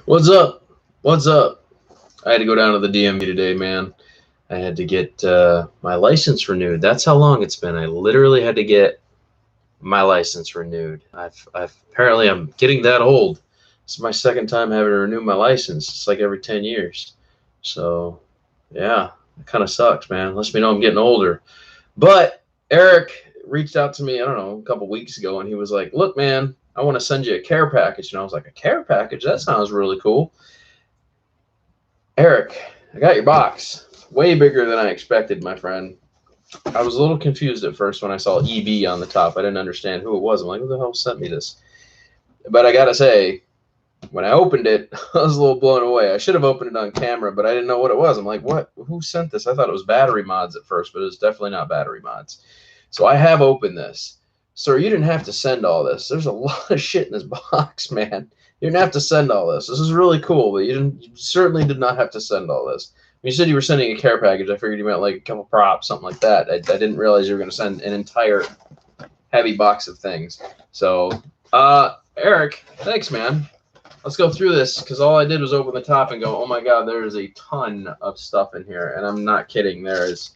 What's up? What's up? I had to go down to the DMV today, man. I had to get my license renewed. That's how long it's been. I literally had to get my license renewed. I've apparently I'm getting that old. This is my second time having to renew my license. It's like every 10 years. So, yeah, it kind of sucks, man. Lets me know I'm getting older. But Eric reached out to me, I don't know, a couple weeks ago, and he was like, "Look, man, I want to send you a care package." And I was like, "A care package? That sounds really cool." Eric, I got your box. Way bigger than I expected, my friend. I was a little confused at first when I saw EB on the top. I didn't understand who it was. I'm like, who the hell sent me this? But I gotta say, when I opened it, I was a little blown away. I should have opened it on camera, but I didn't know what it was. I'm like, what? Who sent this? I thought it was battery mods at first, but it's definitely not battery mods. So I have opened this. Sir, you didn't have to send all this. There's a lot of shit in this box, man. You didn't have to send all this. This is really cool, but you certainly did not have to send all this. When you said you were sending a care package, I figured you meant like a couple props, something like that. I didn't realize you were going to send an entire heavy box of things. So, Eric, thanks, man. Let's go through this because all I did was open the top and go, oh my God, there is a ton of stuff in here. And I'm not kidding. There is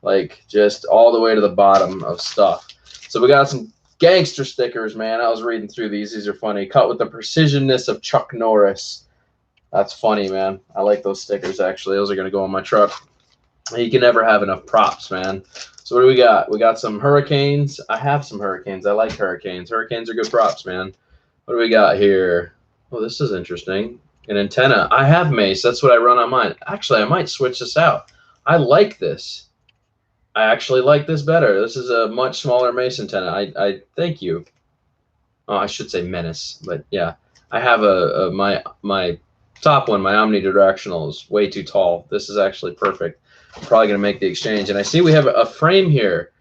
like just all the way to the bottom of stuff. So we got some gangster stickers, man. I was reading through these. These are funny. Cut with the precisionness of Chuck Norris. That's funny, man. I like those stickers, actually. Those are going to go on my truck. You can never have enough props, man. So what do we got? We got some hurricanes. I have some hurricanes. I like hurricanes. Hurricanes are good props, man. What do we got here? Oh, this is interesting. An antenna. I have Mace. That's what I run on mine. Actually, I might switch this out. I like this. I actually like this better. This is a much smaller Mace antenna. I thank you. Oh, I should say Menace, but yeah. I have my top one, my omnidirectional, is way too tall. This is actually perfect. I'm probably going to make the exchange. And I see we have a frame here,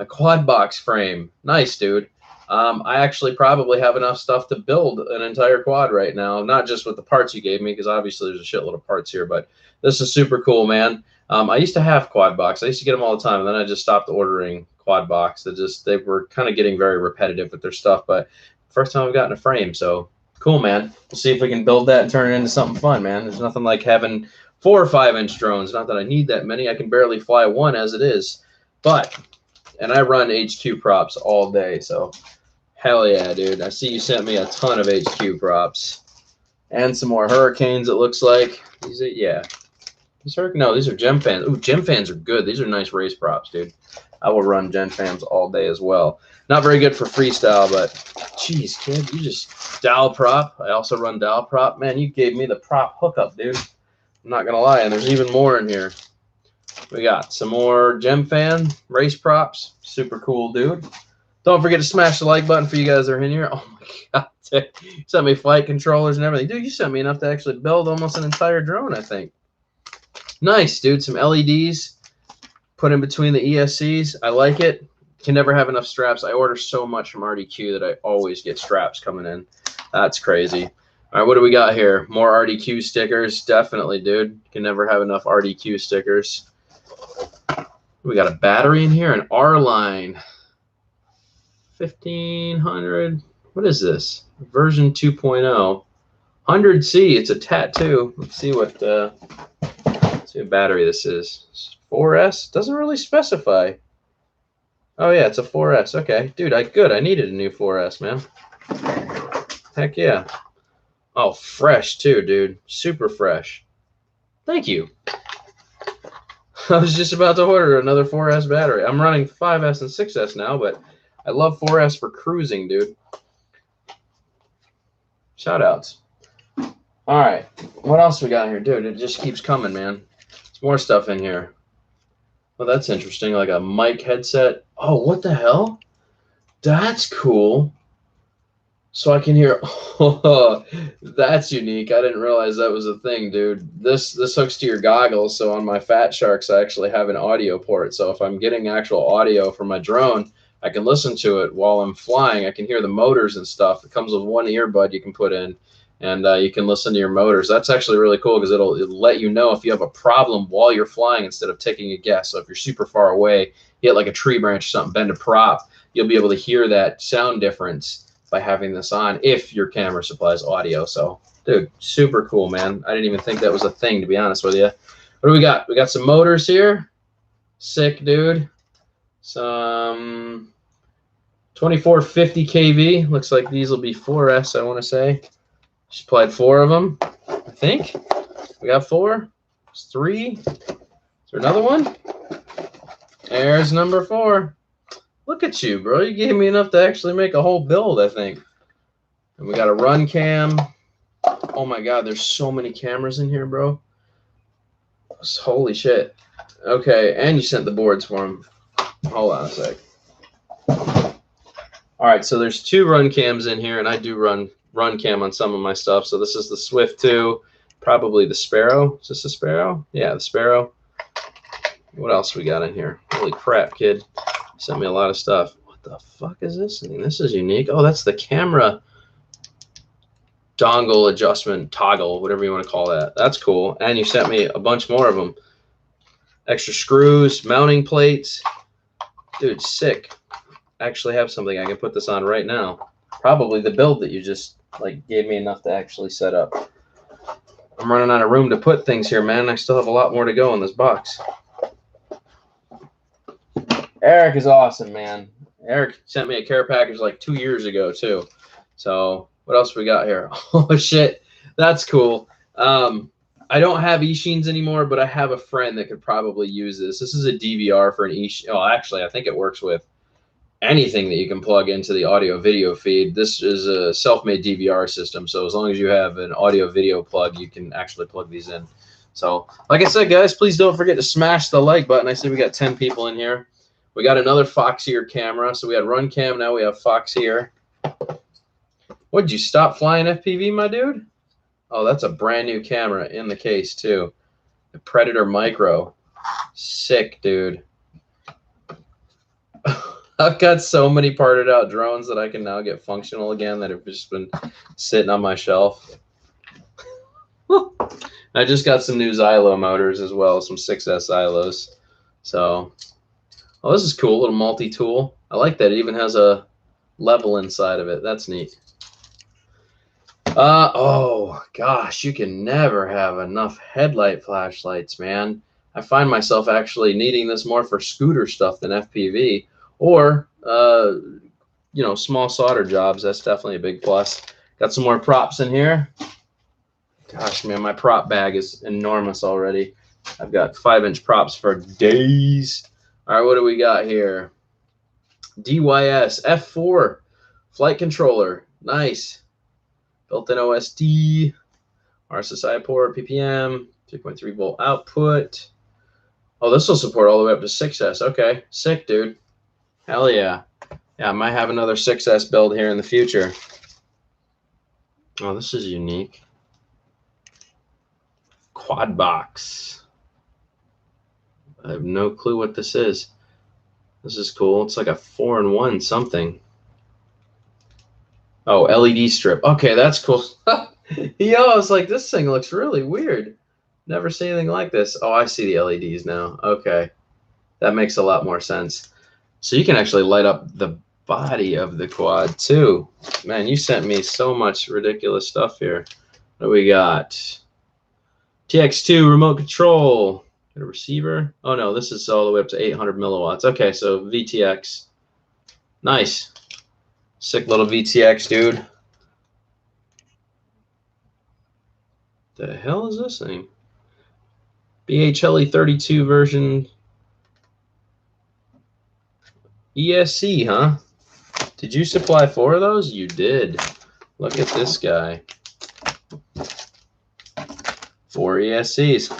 a quad box frame. Nice, dude. I actually probably have enough stuff to build an entire quad right now, not just with the parts you gave me, because obviously there's a shitload of parts here, but this is super cool, man. I used to have quad box. I used to get them all the time, and then I just stopped ordering quad box. They were kind of getting very repetitive with their stuff, but first time I've gotten a frame, so cool, man. We'll see if we can build that and turn it into something fun, man. There's nothing like having 4 or 5 inch drones. Not that I need that many. I can barely fly one as it is, and I run HQ props all day, so hell yeah, dude. I see you sent me a ton of HQ props and some more hurricanes. It looks like these are, yeah. These are gem fans. Ooh, gem fans are good. These are nice race props, dude. I will run gem fans all day as well. Not very good for freestyle, but geez, kid, you just dowel prop. I also run dowel prop. Man, you gave me the prop hookup, dude. I'm not gonna lie, and there's even more in here. We got some more gem fan race props. Super cool, dude. Don't forget to smash the like button for you guys that are in here. Oh my God, dude. You sent me flight controllers and everything. Dude, you sent me enough to actually build almost an entire drone, I think. Nice, dude. Some LEDs put in between the ESCs. I like it. Can never have enough straps. I order so much from RDQ that I always get straps coming in. That's crazy. All right, what do we got here? More RDQ stickers. Definitely, dude. Can never have enough RDQ stickers. We got a battery in here, an R-Line. 1500. What is this? Version 2.0. 100C. It's a tattoo. Let's see what battery this is. 4S? Doesn't really specify. Oh yeah, it's a 4S. Okay, dude, I needed a new 4S, man. Heck yeah. Oh, fresh too, dude. Super fresh. Thank you. I was just about to order another 4S battery. I'm running 5S and 6S now, but I love 4S for cruising, dude. Shout outs. All right, what else we got here, dude? It just keeps coming, man. There's more stuff in here. Well, that's interesting, like a mic headset. Oh, what the hell? That's cool. So I can hear. Oh, that's unique. I didn't realize that was a thing, dude. This hooks to your goggles. So on my Fat Sharks, I actually have an audio port. So if I'm getting actual audio from my drone, I can listen to it while I'm flying. I can hear the motors and stuff. It comes with one earbud you can put in, and you can listen to your motors. That's actually really cool because it'll let you know if you have a problem while you're flying instead of taking a guess. So if you're super far away, you hit like a tree branch or something, bend a prop, you'll be able to hear that sound difference by having this on if your camera supplies audio. So Dude, super cool, man. I didn't even think that was a thing, to be honest with you. What do we got? We got some motors here. Sick, dude. Some 2450 kV. Looks like these will be 4S, I want to say. Just applied 4 of them, I think. We got 4. There's 3. Is there another one? There's number 4. Look at you, bro. You gave me enough to actually make a whole build, I think. And we got a run cam. Oh my God, there's so many cameras in here, bro. Holy shit. Okay, and you sent the boards for them. Hold on a sec. All right, so there's 2 run cams in here, and I do run cam on some of my stuff. So this is the Swift 2, probably the Sparrow. Is this a Sparrow? Yeah, the Sparrow. What else we got in here? Holy crap, kid. Sent me a lot of stuff. What the fuck is this thing? This is unique. Oh, that's the camera dongle adjustment toggle, whatever you want to call that. That's cool. And you sent me a bunch more of them. Extra screws, mounting plates. Dude, sick. I actually have something I can put this on right now. Probably the build that you just gave me enough to actually set up. I'm running out of room to put things here, man. I still have a lot more to go in this box. Eric is awesome, man. Eric sent me a care package like 2 years ago too. So what else we got here? Oh shit, that's cool. I don't have eSheens anymore, but I have a friend that could probably use this. This is a DVR for an eSheen. Oh, actually, I think it works with anything that you can plug into the audio video feed. This is a self-made DVR system, so as long as you have an audio video plug, you can actually plug these in. So like I said, guys, please don't forget to smash the like button. I see we got 10 people in here. We got another Foxeer camera. So we had run cam, now we have Foxeer. What, did you stop flying FPV, my dude? Oh, that's a brand new camera in the case too. The Predator Micro. Sick, dude. I've got so many parted out drones that I can now get functional again that have just been sitting on my shelf. I just got some new Xylo motors as well, some 6S Xylos. So, oh, this is cool, little multi-tool. I like that. It even has a level inside of it. That's neat. Oh gosh, you can never have enough headlight flashlights, man. I find myself actually needing this more for scooter stuff than FPV, or you know, small solder jobs. That's definitely a big plus. Got some more props in here. Gosh, man, my prop bag is enormous already. I've got 5-inch props for days. All right, what do we got here? DYS F4 flight controller. Nice. Built-in OSD, RSSI port, PPM, 3.3 volt output. Oh, this will support all the way up to 6S. Okay, sick, dude. Hell yeah. Yeah, I might have another 6S build here in the future. Oh, this is unique. Quad box. I have no clue what this is. This is cool. It's like a 4-in-1 something. Oh, LED strip. Okay, that's cool. Yo, I was like, this thing looks really weird. Never seen anything like this. Oh, I see the LEDs now. Okay. That makes a lot more sense. So you can actually light up the body of the quad too. Man, you sent me so much ridiculous stuff here. What do we got? TX2 remote control. Got a receiver. Oh no, this is all the way up to 800 milliwatts. Okay, so VTX. Nice. Sick little VTX, dude. The hell is this thing? BHLE32 version ESC, huh? Did you supply 4 of those? You did. Look at this guy. 4 ESCs.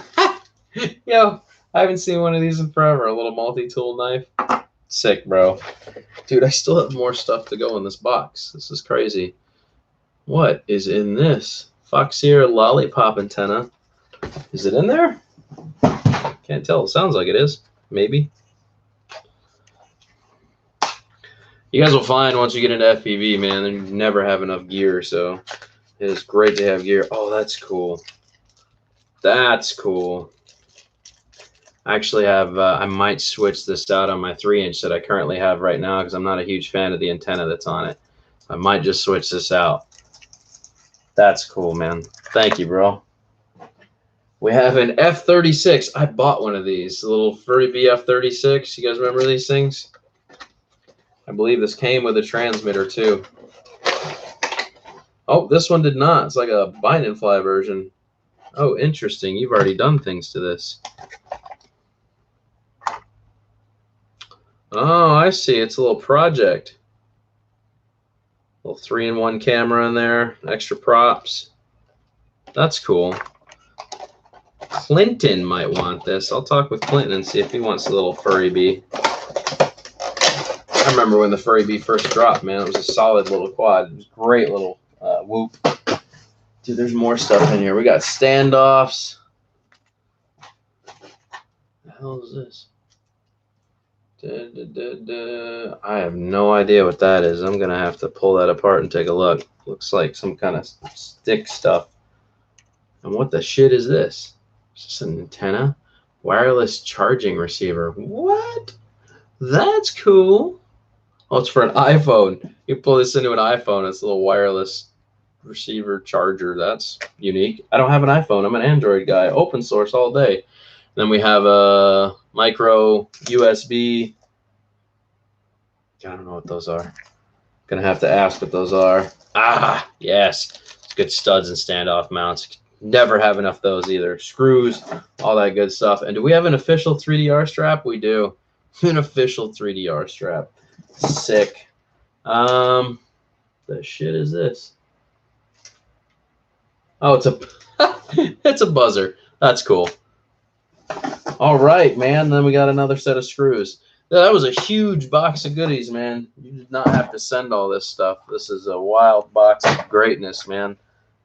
Yo, I haven't seen one of these in forever. A little multi-tool knife. Sick, bro. Dude, I still have more stuff to go in this box. This is crazy. What is in this? Foxeer lollipop antenna. Is it in there? Can't tell. It sounds like it is. Maybe. You guys will find once you get into FPV, man, you never have enough gear, so it is great to have gear. Oh, that's cool. That's cool. I actually have, I might switch this out on my 3-inch that I currently have right now because I'm not a huge fan of the antenna that's on it. I might just switch this out. That's cool, man. Thank you, bro. We have an F-36. I bought one of these, a little Furry Bee F-36. You guys remember these things? I believe this came with a transmitter too. Oh, this one did not. It's like a Bind and Fly version. Oh, interesting. You've already done things to this. Oh, I see. It's a little project. Little 3-in-1 camera in there. Extra props. That's cool. Clinton might want this. I'll talk with Clinton and see if he wants a little Furry Bee. I remember when the Furry Bee first dropped, man. It was a solid little quad. It was a great little whoop. Dude, there's more stuff in here. We got standoffs. The hell is this? I have no idea what that is. I'm going to have to pull that apart and take a look. Looks like some kind of stick stuff. And what the shit is this? Is this an antenna? Wireless charging receiver. What? That's cool. Oh, it's for an iPhone. You pull this into an iPhone. It's a little wireless receiver charger. That's unique. I don't have an iPhone. I'm an Android guy. Open source all day. Then we have a micro USB. I don't know what those are. Gonna have to ask what those are. Ah, yes. It's good studs and standoff mounts. Never have enough of those either. Screws, all that good stuff. And do we have an official 3DR strap? We do. An official 3DR strap. Sick. The shit is this? Oh, it's a it's a buzzer. That's cool. All right, man. Then we got another set of screws. That was a huge box of goodies, man. You did not have to send all this stuff. This is a wild box of greatness, man.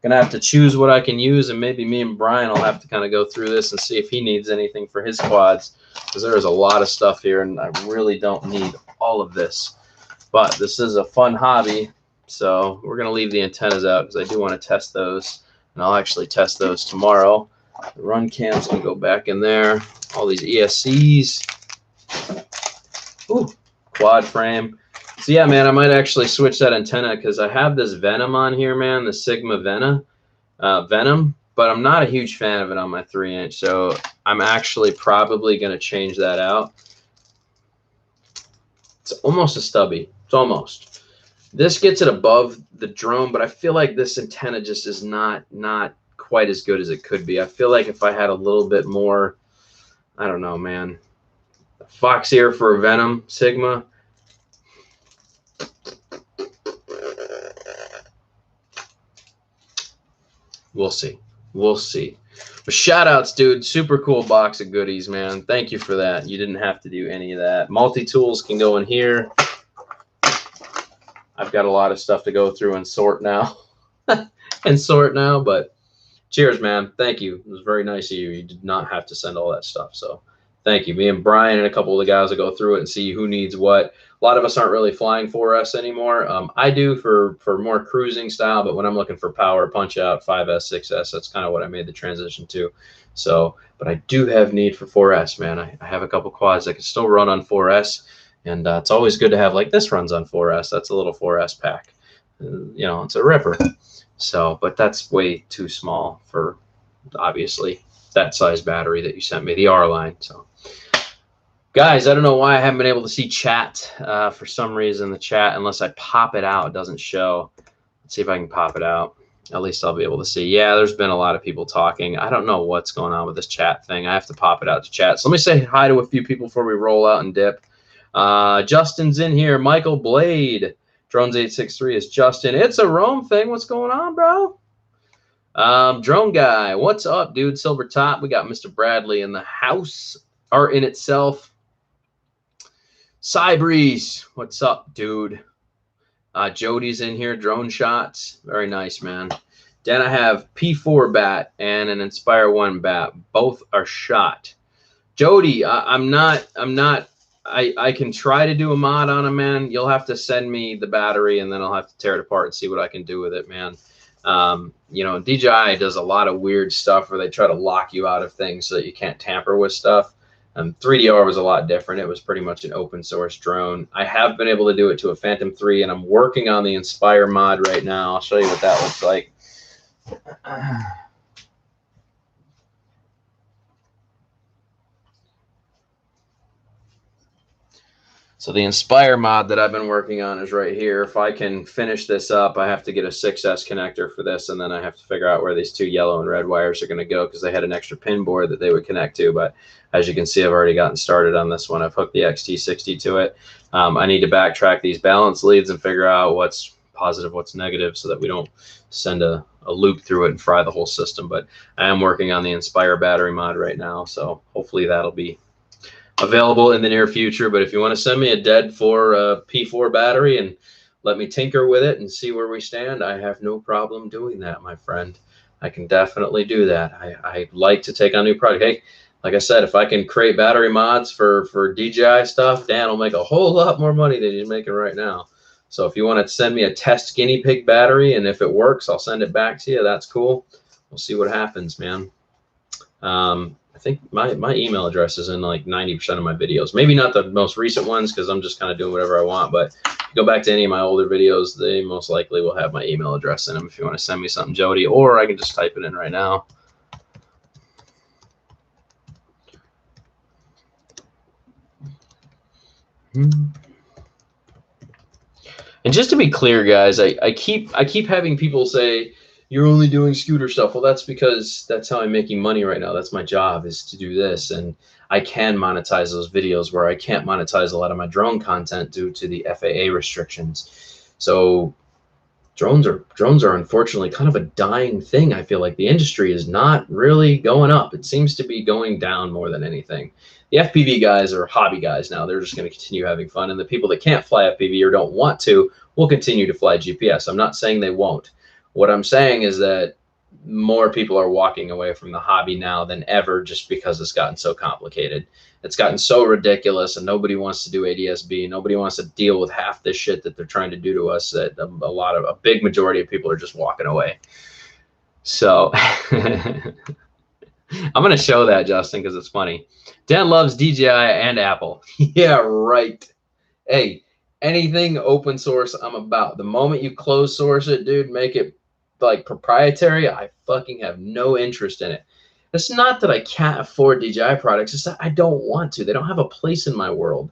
Gonna have to choose what I can use, and maybe me and Brian will have to kind of go through this and see if he needs anything for his quads, because there is a lot of stuff here, and I really don't need all of this. But this is a fun hobby, so we're gonna leave the antennas out because I do want to test those, and I'll actually test those tomorrow. The run cam's gonna go back in there. All these ESCs. Ooh, quad frame. So yeah, man, I might actually switch that antenna because I have this Venom on here, man, the Sigma Venom, but I'm not a huge fan of it on my 3-inch, so I'm actually probably going to change that out. It's almost a stubby. It's almost. This gets it above the drone, but I feel like this antenna just is not quite as good as it could be. I feel like if I had a little bit more, I don't know, man. Fox ear for a Venom Sigma. We'll see. We'll see. But shout outs, dude. Super cool box of goodies, man. Thank you for that. You didn't have to do any of that. Multi-tools can go in here. I've got a lot of stuff to go through and sort now. But cheers, man. Thank you. It was very nice of you. You did not have to send all that stuff. So thank you. Me and Brian and a couple of the guys will go through it and see who needs what. A lot of us aren't really flying 4S anymore. I do for more cruising style, but when I'm looking for power, punch out, 5S, 6S, that's kind of what I made the transition to. So, but I do have need for 4S, man. I have a couple quads that can still run on 4S, and it's always good to have, like this runs on 4S. That's a little 4S pack. You know, it's a ripper. So, but that's way too small for, obviously, that size battery that you sent me, the R line. So. Guys, I don't know why I haven't been able to see chat. For some reason, the chat, unless I pop it out, it doesn't show. Let's see if I can pop it out. At least I'll be able to see. Yeah, there's been a lot of people talking. I don't know what's going on with this chat thing. I have to pop it out to chat. So let me say hi to a few people before we roll out and dip. Justin's in here. Michael Blade. Drones863 is Justin. It's a Rome thing. What's going on, bro? Drone Guy. What's up, dude? Silver Top. We got Mr. Bradley in the house. Art in itself. Cybreeze, what's up, dude? Jody's in here, drone shots. Very nice, man. Then I have P4 bat and an Inspire 1 bat. Both are shot. Jody, I can try to do a mod on them, man. You'll have to send me the battery and then I'll have to tear it apart and see what I can do with it, man. You know, DJI does a lot of weird stuff where they try to lock you out of things so that you can't tamper with stuff. 3DR was a lot different. It was pretty much an open source drone. I have been able to do it to a Phantom 3, and I'm working on the Inspire mod right now. I'll show you what that looks like. So the Inspire mod that I've been working on is right here. If I can finish this up, I have to get a 6S connector for this, and then I have to figure out where these two yellow and red wires are going to go because they had an extra pin board that they would connect to. But as you can see, I've already gotten started on this one. I've hooked the XT60 to it. I need to backtrack these balance leads and figure out what's positive, what's negative, so that we don't send a loop through it and fry the whole system. But I am working on the Inspire battery mod right now, so hopefully that'll be available in the near future. But if you want to send me a dead P4 battery and let me tinker with it and see where we stand, I have no problem doing that, my friend. I can definitely do that. I like to take on new product. Hey, like I said, if I can create battery mods for DJI stuff, Dan will make a whole lot more money than he's making right now. So if you want to send me a test guinea pig battery, and if it works, I'll send it back to you. That's cool. We'll see what happens, man. I think my email address is in like 90% of my videos. Maybe not the most recent ones because I'm just kind of doing whatever I want. But if you go back to any of my older videos, they most likely will have my email address in them if you want to send me something, Jody. Or I can just type it in right now. And just to be clear, guys, I keep having people say, you're only doing scooter stuff. Well, that's because that's how I'm making money right now. That's my job, is to do this. And I can monetize those videos where I can't monetize a lot of my drone content due to the FAA restrictions. So drones are unfortunately kind of a dying thing. I feel like the industry is not really going up. It seems to be going down more than anything. The FPV guys are hobby guys now. They're just going to continue having fun. And the people that can't fly FPV or don't want to will continue to fly GPS. I'm not saying they won't. What I'm saying is that more people are walking away from the hobby now than ever, just because it's gotten so complicated. It's gotten so ridiculous, and nobody wants to do ADS-B. Nobody wants to deal with half this shit that they're trying to do to us, that a big majority of people are just walking away. So I'm going to show that, Justin, because it's funny. Dan loves DJI and Apple. Yeah, right. Hey, anything open source, I'm about. The moment you close source it, dude, make it like proprietary, I fucking have no interest in it. It's not that I can't afford DJI products. It's that I don't want to. They don't have a place in my world.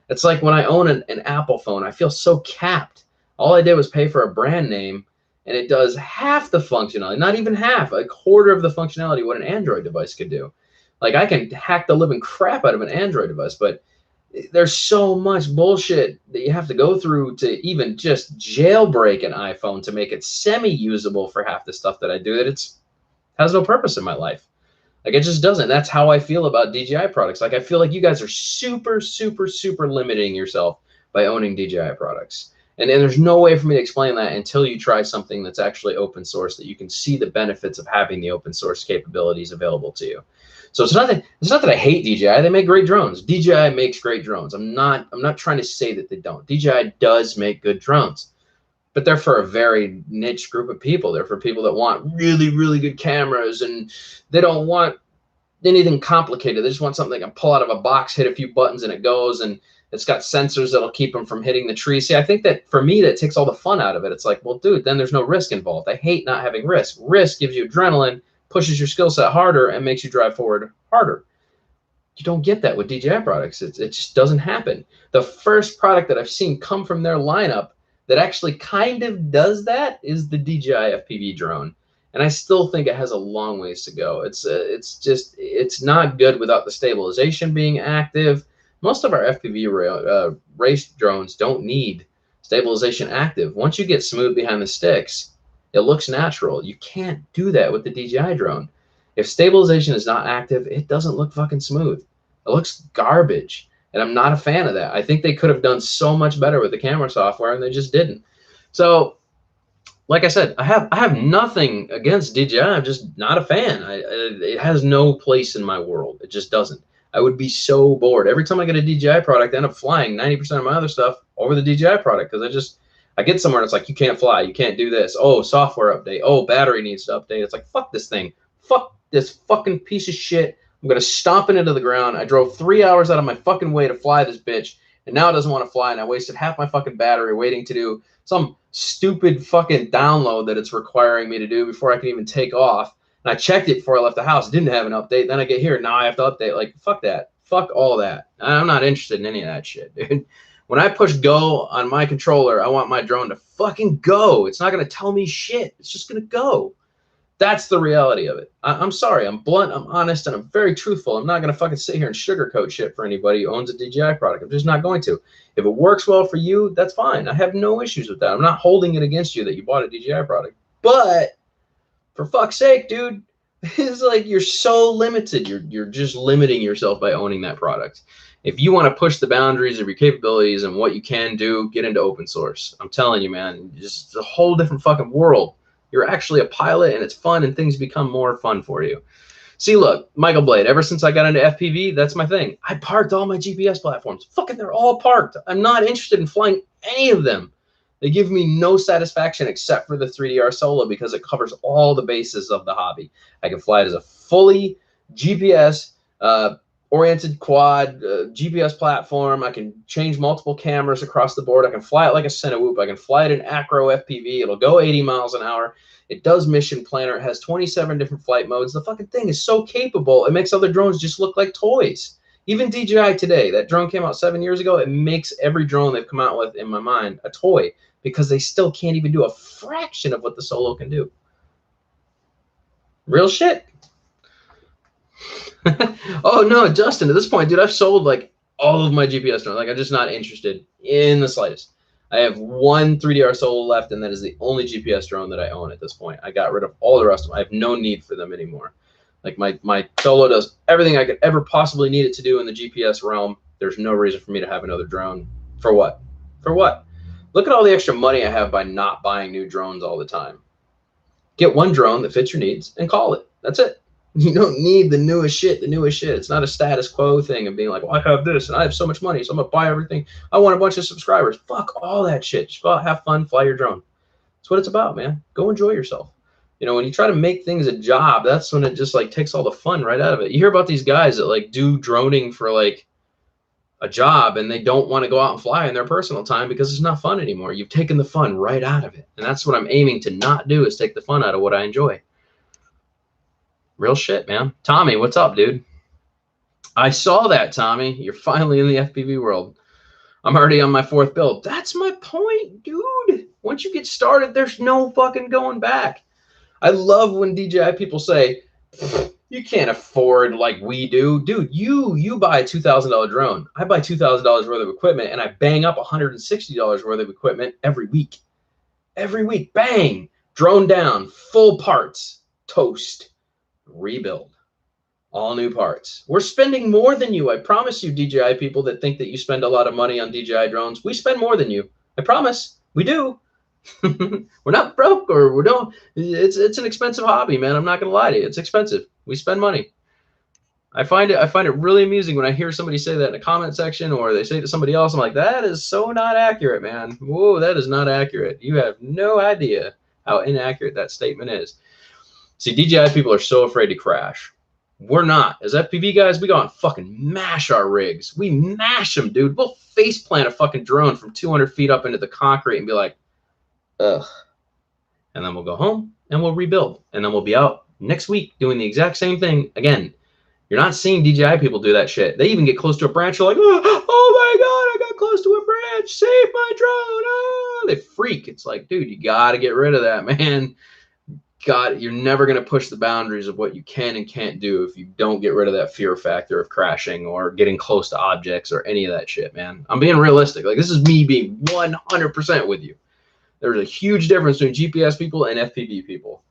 It's like when I own an Apple phone, I feel so capped. All I did was pay for a brand name, and it does half the functionality, not even half, a quarter of the functionality what an Android device could do. Like, I can hack the living crap out of an Android device, but there's so much bullshit that you have to go through to even just jailbreak an iPhone to make it semi-usable for half the stuff that I do, that it's has no purpose in my life. Like, it just doesn't. That's how I feel about DJI products. Like, I feel like you guys are super, super, super limiting yourself by owning DJI products. And there's no way for me to explain that until you try something that's actually open source, that you can see the benefits of having the open source capabilities available to you. So it's not that I hate DJI. They make great drones. DJI makes great drones. I'm not trying to say that they don't. DJI does make good drones, but they're for a very niche group of people. They're for people that want really, really good cameras, and they don't want anything complicated. They just want something they can pull out of a box, hit a few buttons, and it goes, and it's got sensors that'll keep them from hitting the tree. See, I think that for me, that takes all the fun out of it. It's like, well, dude, then there's no risk involved. I hate not having risk. Risk gives you adrenaline, pushes your skill set harder, and makes you drive forward harder. You don't get that with DJI products. It just doesn't happen. The first product that I've seen come from their lineup that actually kind of does that is the DJI FPV drone. And I still think it has a long ways to go. It's not good without the stabilization being active. Most of our FPV race drones don't need stabilization active. Once you get smooth behind the sticks, it looks natural. You can't do that with the DJI drone. If stabilization is not active, it doesn't look fucking smooth. It looks garbage. And I'm not a fan of that. I think they could have done so much better with the camera software, and they just didn't. So, like I said, I have nothing against DJI. I'm just not a fan. It has no place in my world. It just doesn't. I would be so bored. Every time I get a DJI product, I end up flying 90% of my other stuff over the DJI product, because I get somewhere and it's like, you can't fly, you can't do this. Oh, software update. Oh, battery needs to update. It's like, fuck this thing. Fuck this fucking piece of shit. I'm going to stomp it into the ground. I drove 3 hours out of my fucking way to fly this bitch, and now it doesn't want to fly, and I wasted half my fucking battery waiting to do some stupid fucking download that it's requiring me to do before I can even take off. And I checked it before I left the house. It didn't have an update. Then I get here. Now I have to update. Like, fuck that. Fuck all that. I'm not interested in any of that shit, dude. When I push go on my controller, I want my drone to fucking go. It's not going to tell me shit. It's just going to go. That's the reality of it. I'm sorry. I'm blunt. I'm honest. And I'm very truthful. I'm not going to fucking sit here and sugarcoat shit for anybody who owns a DJI product. I'm just not going to. If it works well for you, that's fine. I have no issues with that. I'm not holding it against you that you bought a DJI product. But for fuck's sake, dude, it's like you're so limited. You're just limiting yourself by owning that product. If you want to push the boundaries of your capabilities and what you can do, get into open source. I'm telling you, man, just a whole different fucking world. You're actually a pilot and it's fun and things become more fun for you. See, look, Michael Blade, ever since I got into FPV, that's my thing. I parked all my GPS platforms. Fucking, they're all parked. I'm not interested in flying any of them. They give me no satisfaction except for the 3DR Solo because it covers all the bases of the hobby. I can fly it as a fully GPS oriented quad GPS platform. I can change multiple cameras across the board. I can fly it like a Cinewhoop. I can fly it in acro FPV. It'll go 80 miles an hour. It does mission planner. It has 27 different flight modes. The fucking thing is so capable. It makes other drones just look like toys. Even DJI today, that drone came out 7 years ago. It makes every drone they've come out with, in my mind, a toy because they still can't even do a fraction of what the Solo can do. Real shit. Oh no, Justin, at this point, dude, I've sold like all of my GPS drones. Like, I'm just not interested in the slightest. I have one 3DR Solo left, and that is the only GPS drone that I own at this point. I got rid of all the rest of them. I have no need for them anymore. Like, my Solo does everything I could ever possibly need it to do in the GPS realm. There's no reason for me to have another drone. For what? For what? Look at all the extra money I have by not buying new drones all the time. Get one drone that fits your needs and call it. That's it. You don't need the newest shit, It's not a status quo thing of being like, well, I have this and I have so much money, so I'm going to buy everything. I want a bunch of subscribers. Fuck all that shit. Just go out, have fun, fly your drone. That's what it's about, man. Go enjoy yourself. You know, when you try to make things a job, that's when it just like takes all the fun right out of it. You hear about these guys that like do droning for like a job and they don't want to go out and fly in their personal time because it's not fun anymore. You've taken the fun right out of it. And that's what I'm aiming to not do, is take the fun out of what I enjoy. Real shit, man. Tommy, what's up, dude? I saw that, Tommy. You're finally in the FPV world. I'm already on my 4th build. That's my point, dude. Once you get started, there's no fucking going back. I love when DJI people say, you can't afford like we do. Dude, you buy a $2,000 drone. I buy $2,000 worth of equipment, and I bang up $160 worth of equipment every week. Every week, bang. Drone down, full parts, toast. Rebuild, all new parts. We're spending more than you. I promise you, DJI people that think that you spend a lot of money on DJI drones, we spend more than you. I promise we do. We're not broke, or we don't. It's an expensive hobby, man. I'm not gonna lie to you. It's expensive. We spend money. I find it really amusing when I hear somebody say that in a comment section, or they say to somebody else, I'm like, that is so not accurate, man. Whoa, that is not accurate. You have no idea how inaccurate that statement is. See, DJI people are so afraid to crash. We're not. As FPV guys, we go and fucking mash our rigs. We mash them, dude. We'll face plant a fucking drone from 200 feet up into the concrete and be like, ugh. And then we'll go home and we'll rebuild. And then we'll be out next week doing the exact same thing again. You're not seeing DJI people do that shit. They even get close to a branch. They're like, oh my God, I got close to a branch. Save my drone. Oh, they freak. It's like, dude, you got to get rid of that, man. God, you're never going to push the boundaries of what you can and can't do if you don't get rid of that fear factor of crashing or getting close to objects or any of that shit, man. I'm being realistic. Like, this is me being 100% with you. There's a huge difference between GPS people and FPV people.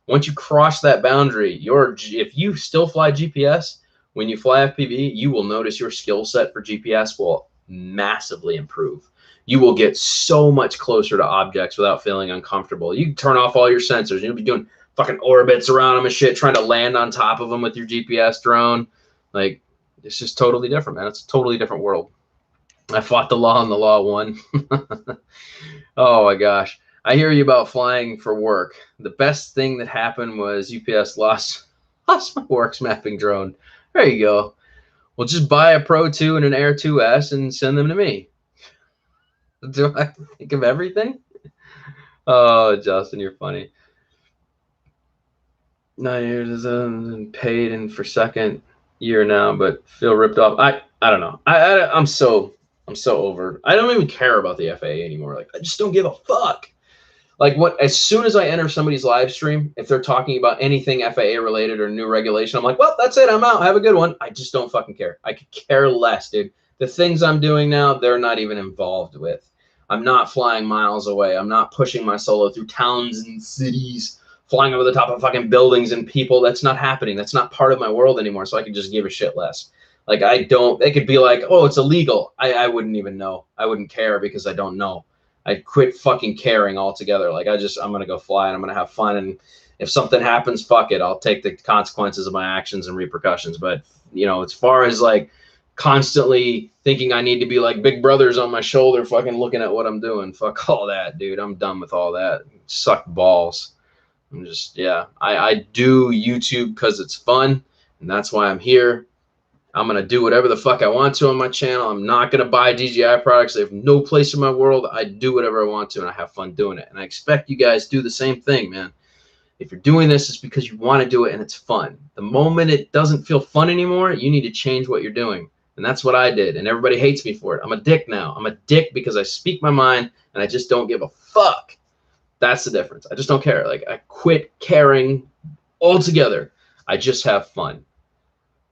Once you cross that boundary, if you still fly GPS, when you fly FPV, you will notice your skill set for GPS will massively improve. You will get so much closer to objects without feeling uncomfortable. You can turn off all your sensors. You'll be doing fucking orbits around them and shit, trying to land on top of them with your GPS drone. Like, it's just totally different, man. It's a totally different world. I fought the law and the law won. Oh my gosh. I hear you about flying for work. The best thing that happened was UPS lost my works mapping drone. There you go. Well, just buy a Pro 2 and an Air 2S and send them to me. Do I think of everything? Oh, Justin, you're funny. 9 years is paid in for second year now, but feel ripped off. I don't know. I'm so over. I don't even care about the FAA anymore. Like I just don't give a fuck. Like what? As soon as I enter somebody's live stream, if they're talking about anything FAA related or new regulation, I'm like, well, that's it. I'm out. Have a good one. I just don't fucking care. I could care less, dude. The things I'm doing now, they're not even involved with. I'm not flying miles away. I'm not pushing my solo through towns and cities, flying over the top of fucking buildings and people. That's not happening. That's not part of my world anymore. So I can just give a shit less. Like I don't. They could be like, oh, it's illegal. I wouldn't even know. I wouldn't care because I don't know. I quit fucking caring altogether. Like I'm gonna go fly and I'm gonna have fun. And if something happens, fuck it. I'll take the consequences of my actions and repercussions. But as far as like constantly thinking I need to be like big brothers on my shoulder, fucking looking at what I'm doing, fuck all that, dude. I'm done with all that. Suck balls. I'm just, yeah. I do YouTube because it's fun, and that's why I'm here. I'm going to do whatever the fuck I want to on my channel. I'm not going to buy DJI products. They have no place in my world. I do whatever I want to, and I have fun doing it. And I expect you guys to do the same thing, man. If you're doing this, it's because you want to do it and it's fun. The moment it doesn't feel fun anymore, you need to change what you're doing. And that's what I did. And everybody hates me for it. I'm a dick now. I'm a dick because I speak my mind and I just don't give a fuck. That's the difference. I just don't care. Like I quit caring altogether. I just have fun.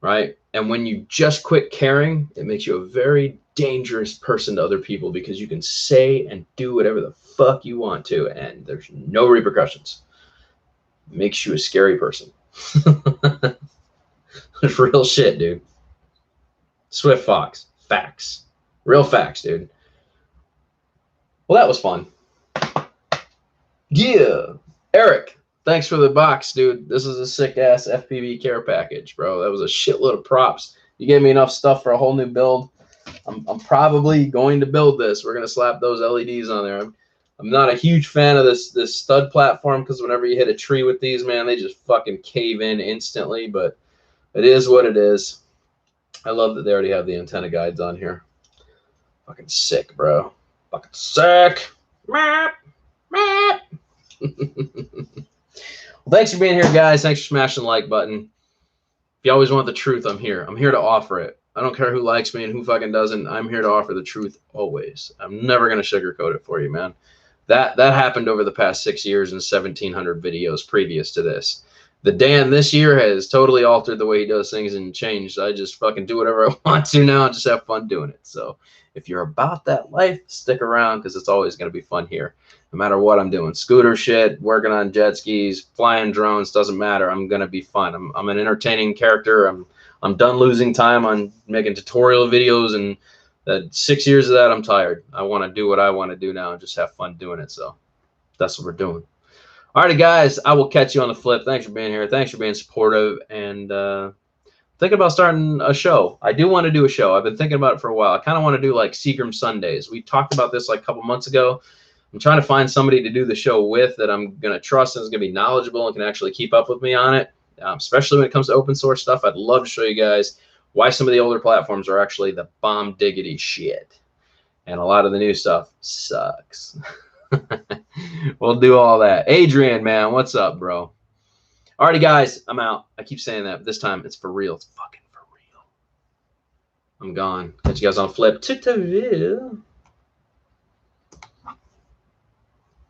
Right? And when you just quit caring, it makes you a very dangerous person to other people because you can say and do whatever the fuck you want to, and there's no repercussions. It makes you a scary person. It's real shit, dude. Swift Fox. Facts. Real facts, dude. Well, that was fun. Yeah. Eric, thanks for the box, dude. This is a sick-ass FPV care package, bro. That was a shitload of props. You gave me enough stuff for a whole new build. I'm probably going to build this. We're going to slap those LEDs on there. I'm not a huge fan of this stud platform because whenever you hit a tree with these, man, they just fucking cave in instantly. But it is what it is. I love that they already have the antenna guides on here. Fucking sick, bro. Fucking sick. Well, thanks for being here, guys. Thanks for smashing the like button. If you always want the truth, I'm here. I'm here to offer it. I don't care who likes me and who fucking doesn't. I'm here to offer the truth always. I'm never going to sugarcoat it for you, man. That happened over the past 6 years and 1,700 videos previous to this. The Dan this year has totally altered the way he does things and changed. I just fucking do whatever I want to now and just have fun doing it. So if you're about that life, stick around because it's always going to be fun here. No matter what I'm doing, scooter shit, working on jet skis, flying drones, doesn't matter. I'm going to be fun. I'm an entertaining character. I'm done losing time on making tutorial videos, and that 6 years of that, I'm tired. I want to do what I want to do now and just have fun doing it. So that's what we're doing. All right, guys, I will catch you on the flip. Thanks for being here. Thanks for being supportive. And thinking about starting a show. I do want to do a show. I've been thinking about it for a while. I kind of want to do like Seagram Sundays. We talked about this like a couple months ago. I'm trying to find somebody to do the show with that I'm going to trust and is going to be knowledgeable and can actually keep up with me on it, especially when it comes to open source stuff. I'd love to show you guys why some of the older platforms are actually the bomb diggity shit. And a lot of the new stuff sucks. We'll do all that. Adrian, man, what's up, bro? Alrighty, guys, I'm out. I keep saying that, but this time it's for real. It's fucking for real. I'm gone. Catch you guys on Flip.